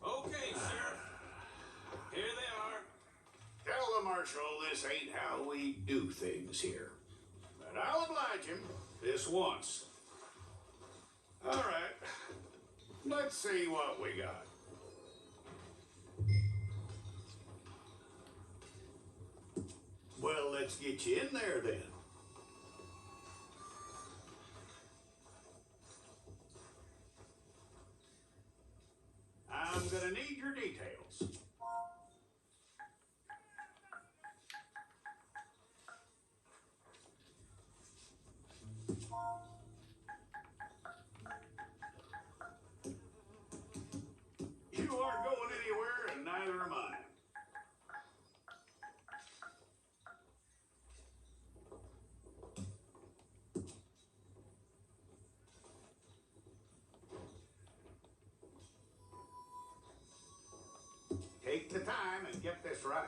Okay, Sheriff. Here they are. Tell the Marshal this ain't how we do things here. But I'll oblige him this once. All right. Let's see what we got. Well, let's get you in there then. I'm gonna need your details. You aren't going anywhere, and neither am I. Take the time and get this right.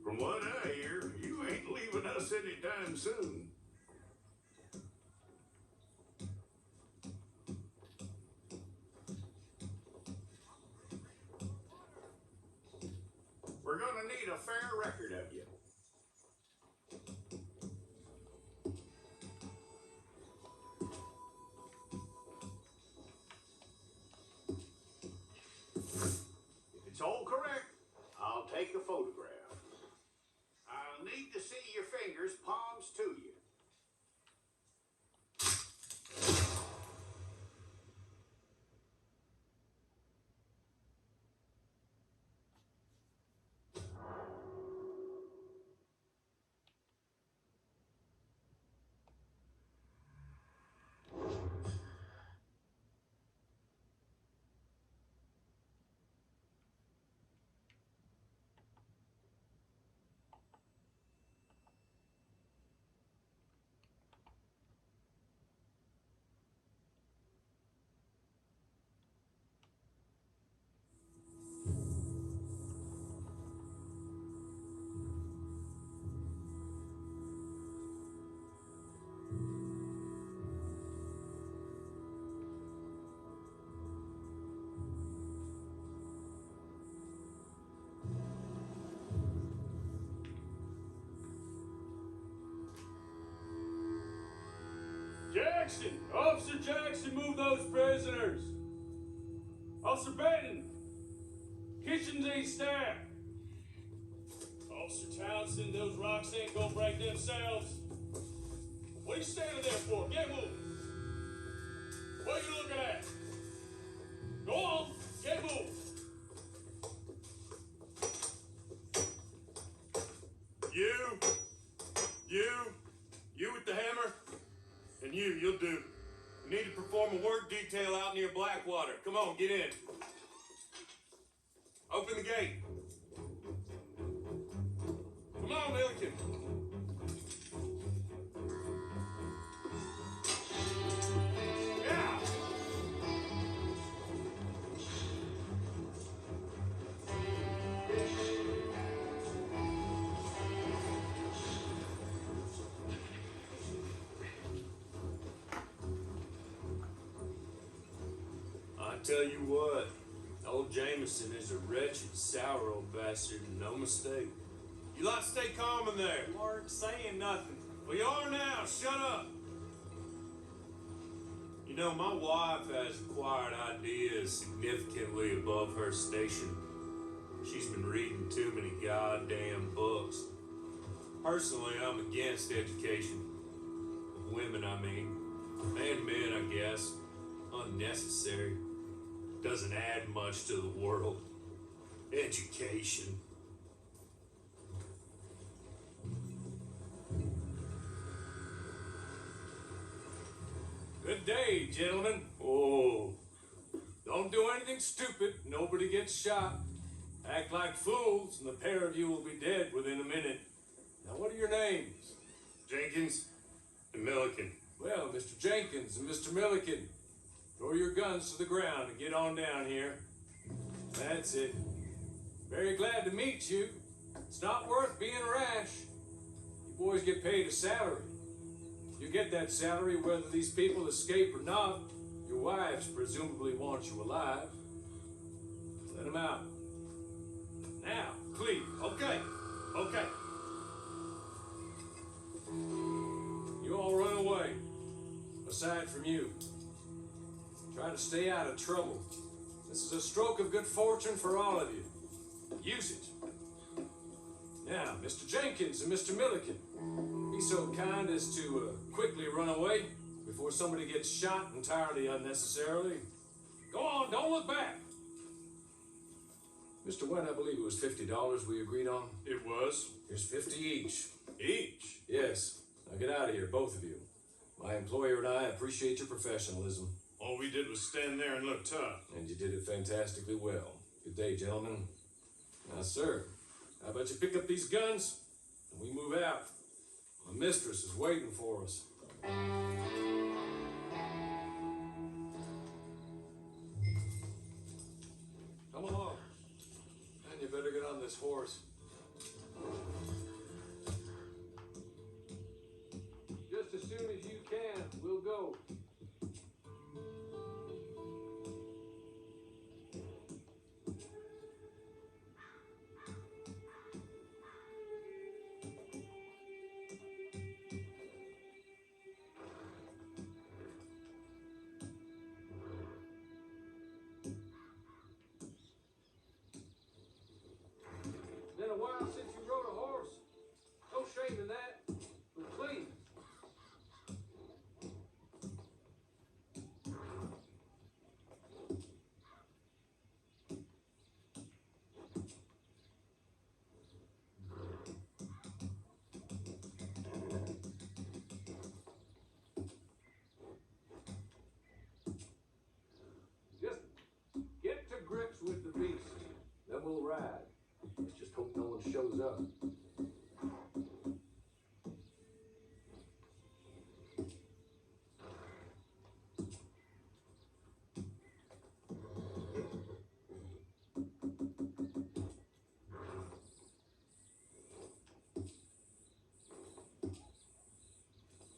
From what I hear, you ain't leaving us anytime soon. We're gonna need a fair record of you. If it's all correct, I'll take a photograph. I'll need to see your fingers, palms to you. Jackson! Officer Jackson, move those prisoners! Officer Benton! Kitchens ain't staff! Officer Townsend, those rocks ain't gonna break themselves. What are you standing there for? Get moving! What are you looking at? Go on, get moving! You with the hammer, and you'll do. You need to perform a work detail out near Blackwater. Come on, get in. Open the gate. Come on, Milliken. Yeah. I tell you what, old Jameson is a wretched, sour old bastard, no mistake. You lot stay calm in there. You aren't saying nothing. Well, you are now. Shut up. You know, my wife has acquired ideas significantly above her station. She's been reading too many goddamn books. Personally, I'm against education. Of women, I mean. And men, I guess. Unnecessary. Doesn't add much to the world. Education. Good day, gentlemen. Oh, don't do anything stupid. Nobody gets shot. Act like fools, and the pair of you will be dead within a minute. Now, what are your names? Jenkins and Milliken. Well, Mr. Jenkins and Mr. Milliken, throw your guns to the ground and get on down here. That's it. Very glad to meet you. It's not worth being rash. You boys get paid a salary. You get that salary whether these people escape or not. Your wives presumably want you alive. Let them out. Now, Cleve. Okay. You all run away. Aside from you. Try to stay out of trouble. This is a stroke of good fortune for all of you. Use it. Now, Mr. Jenkins and Mr. Milliken, be so kind as to quickly run away before somebody gets shot entirely unnecessarily. Go on, don't look back. Mr. Went, I believe it was $50 we agreed on. It was. Here's 50 each. Each? Yes. Now get out of here, both of you. My employer and I appreciate your professionalism. All we did was stand there and look tough. And you did it fantastically well. Good day, gentlemen. Now, sir, how about you pick up these guns and we move out? My mistress is waiting for us. Come along. And you better get on this horse. Just as soon as you can, we'll go. Been a while since you rode a horse. No shame in that. But please. Just get to grips with the beast. Then we'll ride. Let's just hope no one shows up.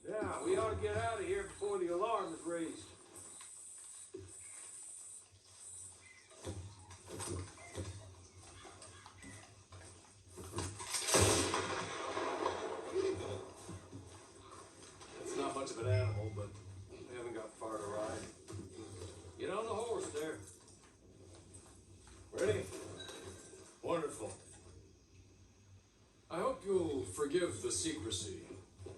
Now, we ought to get out of here before the alarm is raised. It's not much of an animal, but not far to ride. Get on the horse there. Ready? Wonderful. I hope you'll forgive the secrecy.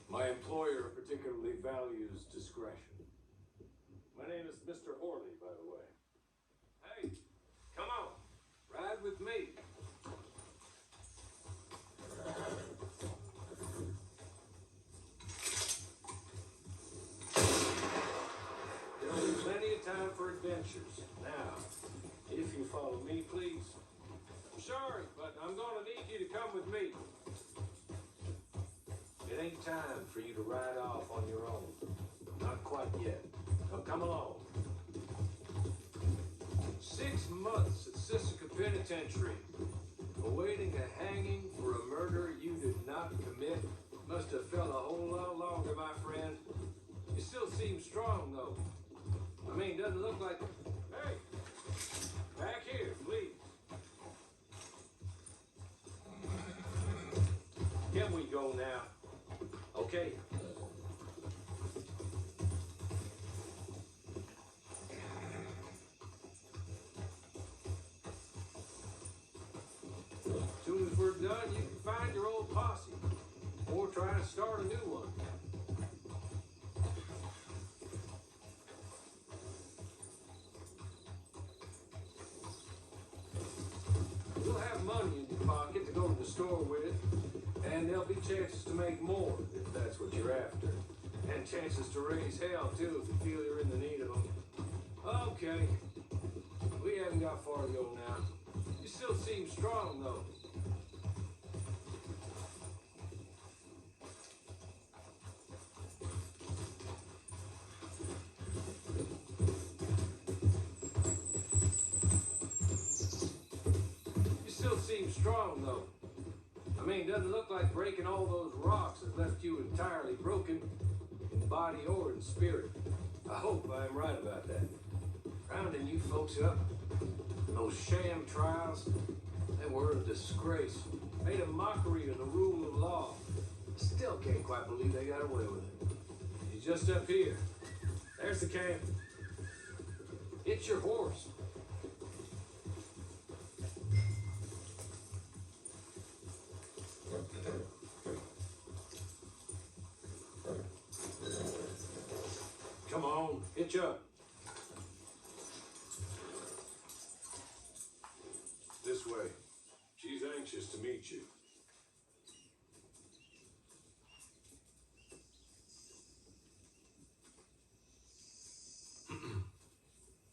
My employer particularly values discretion. My name is Mr. Horley, by the way. Hey, come on. Ride with me. There'll be plenty of time for adventures. Now, if you follow me, please. Sorry, but I'm gonna need you to come with me. It ain't time for you to ride off on your own. Not quite yet. Now come along. 6 months at Sisika Penitentiary, awaiting a hanging for a murder you did not commit. Must have felt a whole lot longer, my friend. You still seem strong, though. I mean, doesn't look like... Hey! Back here, please. Can we go now? Okay. As soon as we're done, you can find your old posse. Or try and start a new one. You'll have money in your pocket to go to the store with, and there'll be chances to make more, if that's what you're after. And chances to raise hell, too, if you feel you're in the need of them. Okay. We haven't got far to go now. You still seem strong, though. Seem strong, though. I mean, doesn't look like breaking all those rocks has left you entirely broken in body or in spirit. I hope I'm right about that. Rounding you folks up, those sham trials, they were a disgrace. Made a mockery of the rule of law. Still can't quite believe they got away with it. He's just up here. There's the camp. It's your horse. Come on, hitch up. This way. She's anxious to meet you.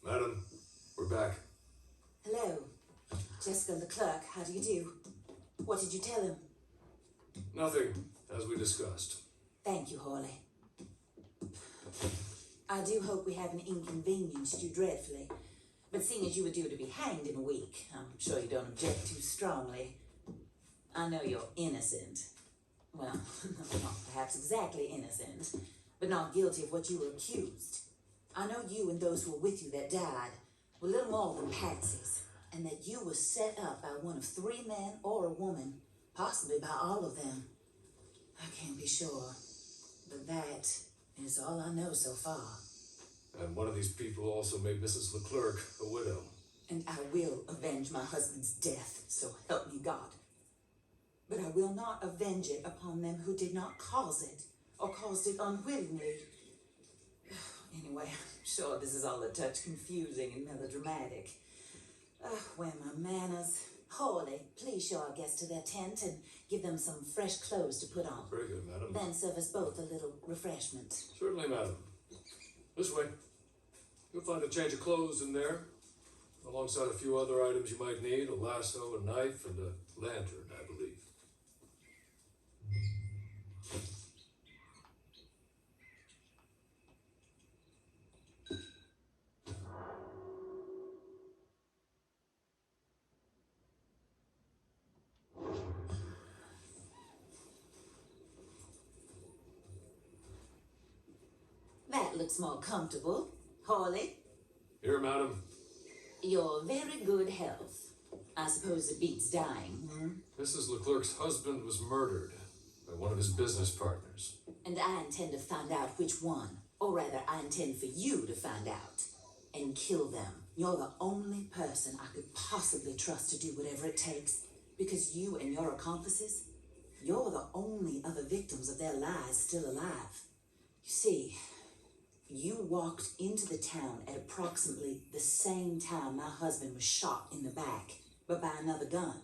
Madam, we're back. Hello. Jessica LeClerc, how do you do? What did you tell him? Nothing, as we discussed. Thank you, Horley. I do hope we haven't inconvenienced you dreadfully. But seeing as you were due to be hanged in a week, I'm sure you don't object too strongly. I know you're innocent. Well, not perhaps exactly innocent, but not guilty of what you were accused. I know you and those who were with you that died were little more than patsies, and that you were set up by one of 3 men or a woman, possibly by all of them. I can't be sure, but that is all I know so far. And one of these people also made Mrs. LeClerc a widow. And I will avenge my husband's death, so help me God. But I will not avenge it upon them who did not cause it, or caused it unwittingly. Anyway, I'm sure this is all a touch confusing and melodramatic. Where are my manners? Horley, please show our guests to their tent and give them some fresh clothes to put on. Very good, madam. Then serve us both a little refreshment. Certainly, madam. This way. You'll find a change of clothes in there, alongside a few other items you might need, a lasso, a knife, and a lantern, I believe. That looks more comfortable. Horley, Here, madam. you're very good health. I suppose it beats dying, hmm? Mrs. LeClerc's husband was murdered by one of his business partners. And I intend to find out which one. Or rather, I intend for you to find out and kill them. You're the only person I could possibly trust to do whatever it takes, because you and your accomplices, you're the only other victims of their lies still alive. You see, you walked into the town at approximately the same time my husband was shot in the back, but by another gun,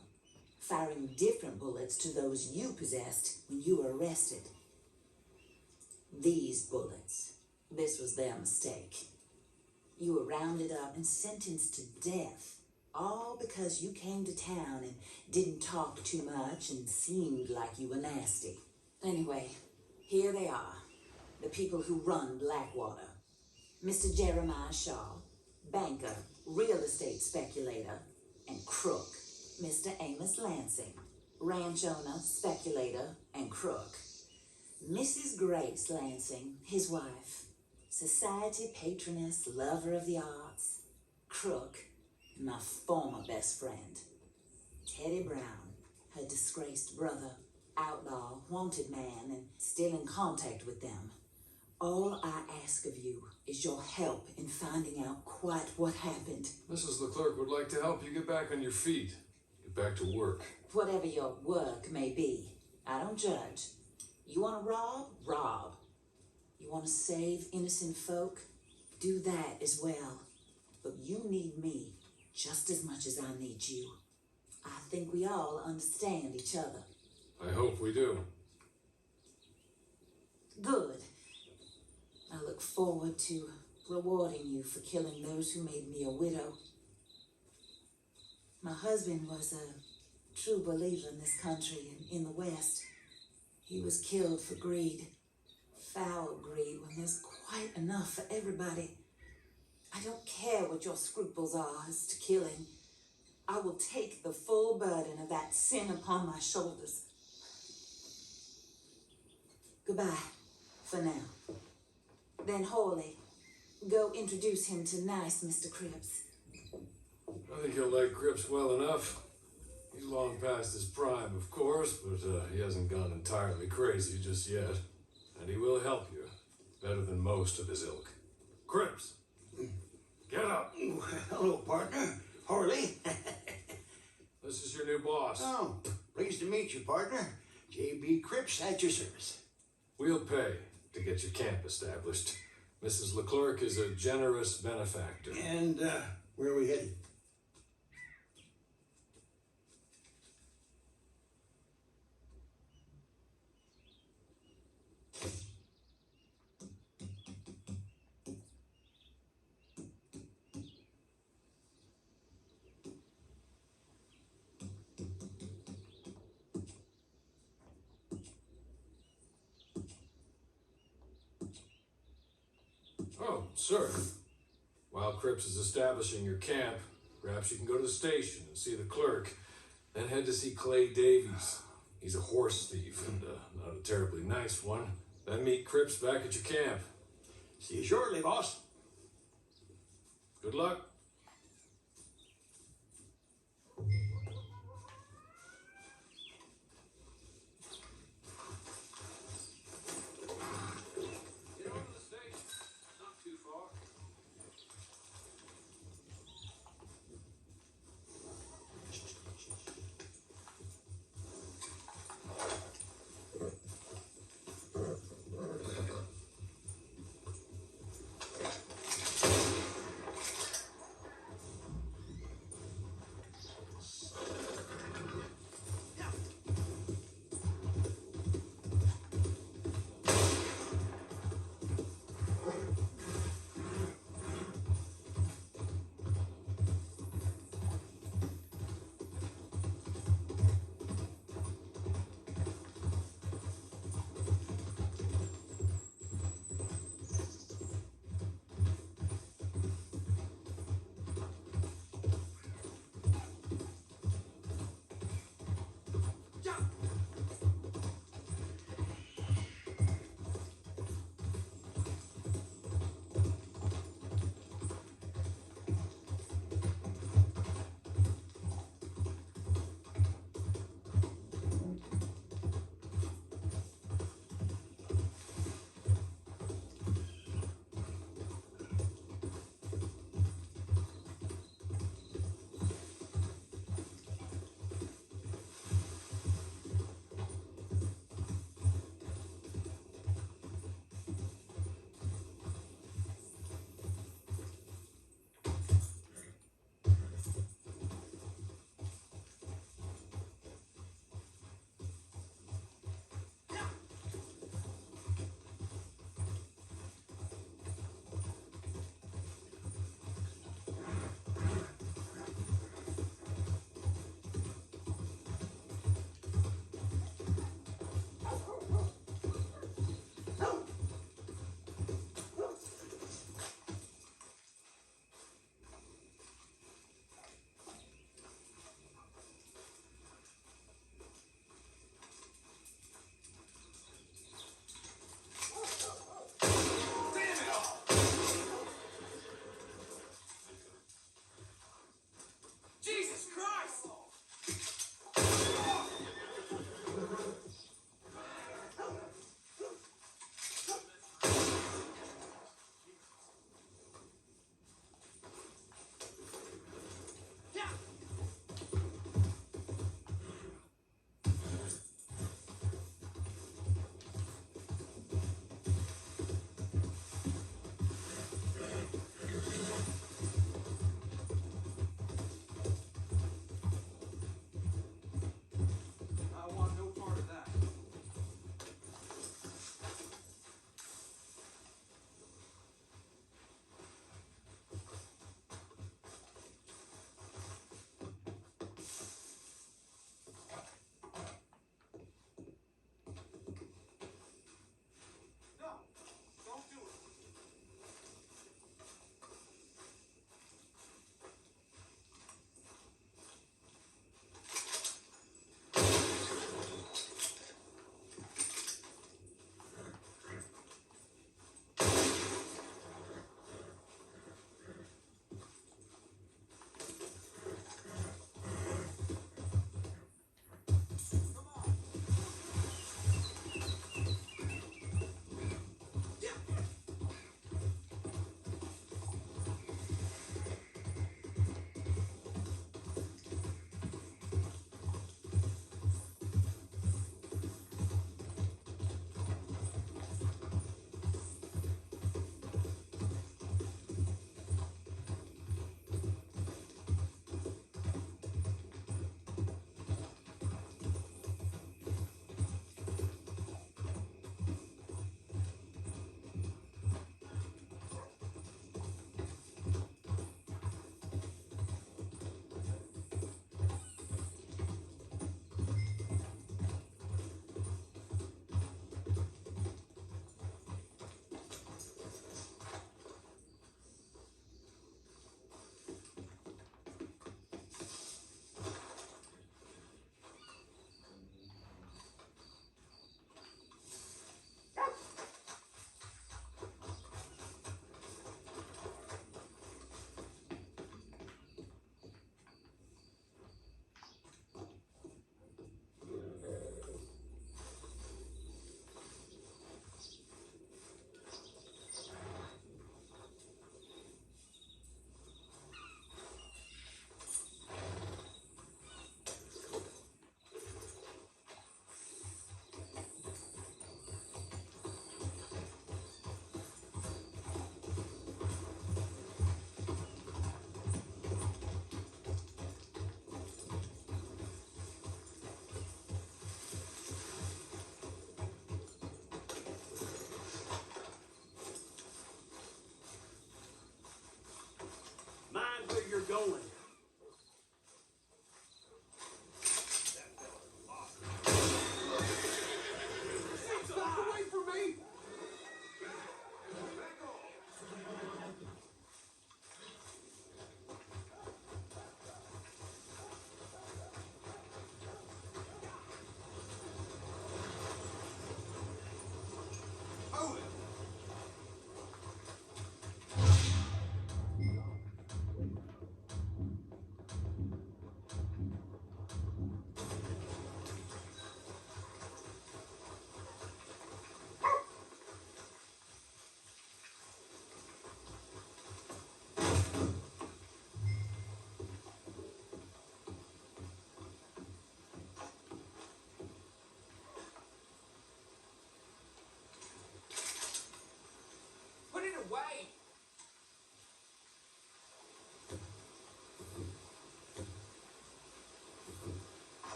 firing different bullets to those you possessed when you were arrested. These bullets, this was their mistake. You were rounded up and sentenced to death, all because you came to town and didn't talk too much and seemed like you were nasty. Anyway, here they are, the people who run Blackwater. Mr. Jeremiah Shaw, banker, real estate speculator, and crook. Mr. Amos Lansing, ranch owner, speculator, and crook. Mrs. Grace Lansing, his wife, society patroness, lover of the arts, crook, and my former best friend. Teddy Brown, her disgraced brother, outlaw, wanted man, and still in contact with them. All I ask of you is your help in finding out quite what happened. Mrs. LeClerc would like to help you get back on your feet. Get back to work. Whatever your work may be, I don't judge. You want to rob? Rob. You want to save innocent folk? Do that as well. But you need me just as much as I need you. I think we all understand each other. I hope we do. Good. I look forward to rewarding you for killing those who made me a widow. My husband was a true believer in this country and in the West. He was killed for greed. Foul greed when there's quite enough for everybody. I don't care what your scruples are as to killing. I will take the full burden of that sin upon my shoulders. Goodbye, for now. Then Hawley, go introduce him to nice Mr. Cripps. I think you'll like Cripps well enough. He's long past his prime, of course, but he hasn't gone entirely crazy just yet. And he will help you, better than most of his ilk. Cripps, get up. Hello, partner. Harley. This is your new boss. Oh, pleased to meet you, partner. J.B. Cripps at your service. We'll pay to get your camp established. Mrs. LeClerc is a generous benefactor. And where are we headed? Oh, sir. While Cripps is establishing your camp, perhaps you can go to the station and see the clerk, then head to see Clay Davies. He's a horse thief and not a terribly nice one. Then meet Cripps back at your camp. See you shortly, boss. Good luck. Get over to the station. It's not too far.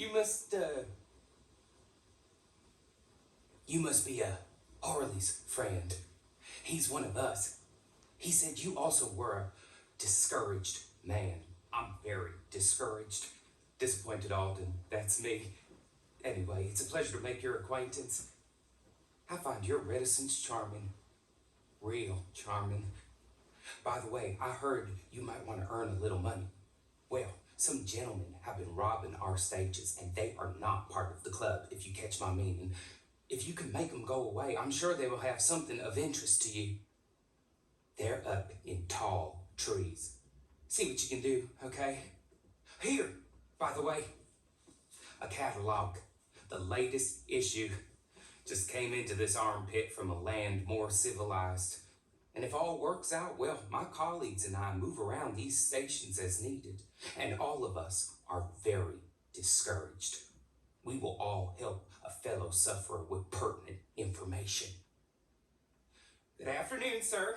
You must be Harley's friend. He's one of us. He said you also were a discouraged man. I'm very discouraged. Disappointed, Alden. That's me. Anyway, it's a pleasure to make your acquaintance. I find your reticence charming. Real charming. By the way, I heard you might want to earn a little money. Well, some gentlemen have been robbing our stages, and they are not part of the club, if you catch my meaning. If you can make them go away, I'm sure they will have something of interest to you. They're up in tall trees. See what you can do, okay? Here, by the way, a catalog. The latest issue just came into this armpit from a land more civilized. And if all works out, well, my colleagues and I move around these stations as needed. And all of us are very discouraged. We will all help a fellow sufferer with pertinent information. Good afternoon, sir.